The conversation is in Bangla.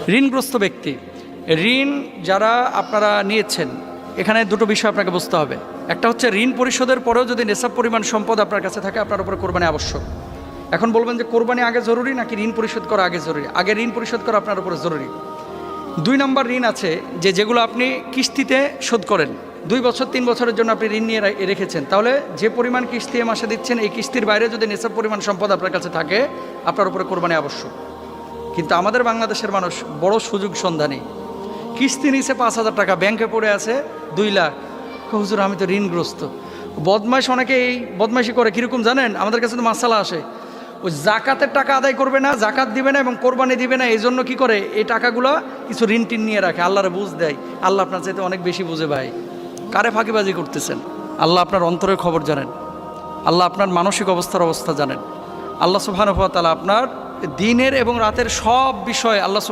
ঋণগ্রস্ত ব্যক্তি, ঋণ যারা আপনারা নিয়েছেন, এখানে দুটো বিষয় আপনাকে বুঝতে হবে। একটা হচ্ছে ঋণ পরিশোধের পরেও যদি নেশাব পরিমাণ সম্পদ আপনার কাছে থাকে, আপনার উপরে কোরবানি আবশ্যক। এখন বলবেন যে কোরবানি আগে জরুরি নাকি ঋণ পরিশোধ করা আগে জরুরি? আগে ঋণ পরিশোধ করা আপনার উপরে জরুরি। 2 নম্বর ঋণ আছে যেগুলো আপনি কিস্তিতে শোধ করেন, 2 বছর 3 বছরের জন্য আপনি ঋণ নিয়ে রেখেছেন, তাহলে যে পরিমাণ কিস্তি মাসে দিচ্ছেন, এই কিস্তির বাইরে যদি নেশাব পরিমাণ সম্পদ আপনার কাছে থাকে, আপনার উপরে কোরবানি আবশ্যক। কিন্তু আমাদের বাংলাদেশের মানুষ বড় সুযোগ সন্ধানী। কিস্তি নিছে 5,000 টাকা, ব্যাংকে পড়ে আছে 2 লাখ। হুজুর আমি তো ঋণগ্রস্ত। বদমাইশ অনেকে এই বদমাইশি করে, কীরকম জানেন? আমাদের কাছে তো মাসালা আসে, ওই জাকাতের টাকা আদায় করবে না, জাকাত দিবে না এবং কোরবানি দিবে না, এই জন্য কী করে এই টাকাগুলো কিছু ঋণ টিন নিয়ে রাখে, আল্লাহরে বুঝ দেয়। আল্লাহ আপনার চাইতে অনেক বেশি বুঝে ভাই। কারে ফাঁকিবাজি করতেছেন? আল্লাহ আপনার অন্তরের খবর জানেন, আল্লাহ আপনার মানসিক অবস্থা জানেন। আল্লাহ সুবহানাহু ওয়া তাআলা আপনার দিনের এবং রাতের সব বিষয় আল্লাহ